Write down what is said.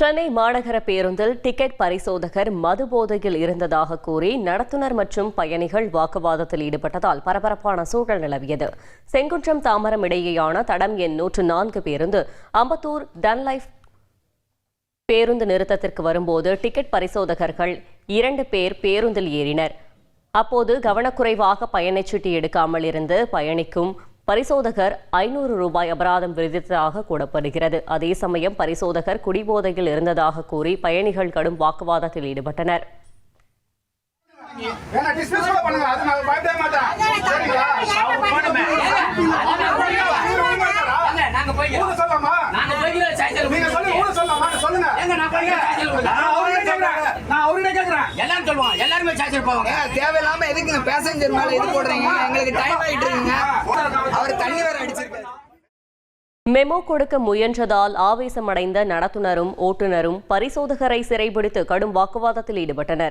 சென்னை மாநகர பேருந்தில் டிக்கெட் பரிசோதகர் மது போதையில் இருந்ததாக கூறி நடத்துனர் மற்றும் பயணிகள் வாக்குவாதத்தில் ஈடுபட்டதால் பரபரப்பான சூழல் நிலவியது. செங்குன்றம் தாம்பரம் இடையேயான தடம் எண் 104 பேருந்து அம்பத்தூர் டன்லைஃப் பேருந்து நிறுத்தத்திற்கு வரும்போது டிக்கெட் பரிசோதகர்கள் 2 பேர் பேருந்தில் ஏறினர். அப்போது கவனக்குறைவாக பயணச்சீட்டு எடுக்காமல் இருந்து பயணிக்கும் பரிசோதகர் 500 ரூபாய் அபராதம் விதித்ததாக கூறப்படுகிறது. அதே சமயம் பரிசோதகர் குடிபோதையில் இருந்ததாக கூறி பயணிகள் கடும் வாக்குவாதத்தில் ஈடுபட்டனர். தேவையில்லாம எதுக்கு பேசஞ்சர் மேல இது போடுறீங்க? எங்களுக்கு டைம் ஆயிட்டு இருக்குங்க. அவர் தண்ணி வேற அடிச்சிருக்காரு. மெமோ கொடுக்க முயன்றதால் ஆவேசமடைந்த நடத்துனரும் ஓட்டுநரும் பரிசோதகரை சிறைபிடித்து கடும் வாக்குவாதத்தில் ஈடுபட்டனர்.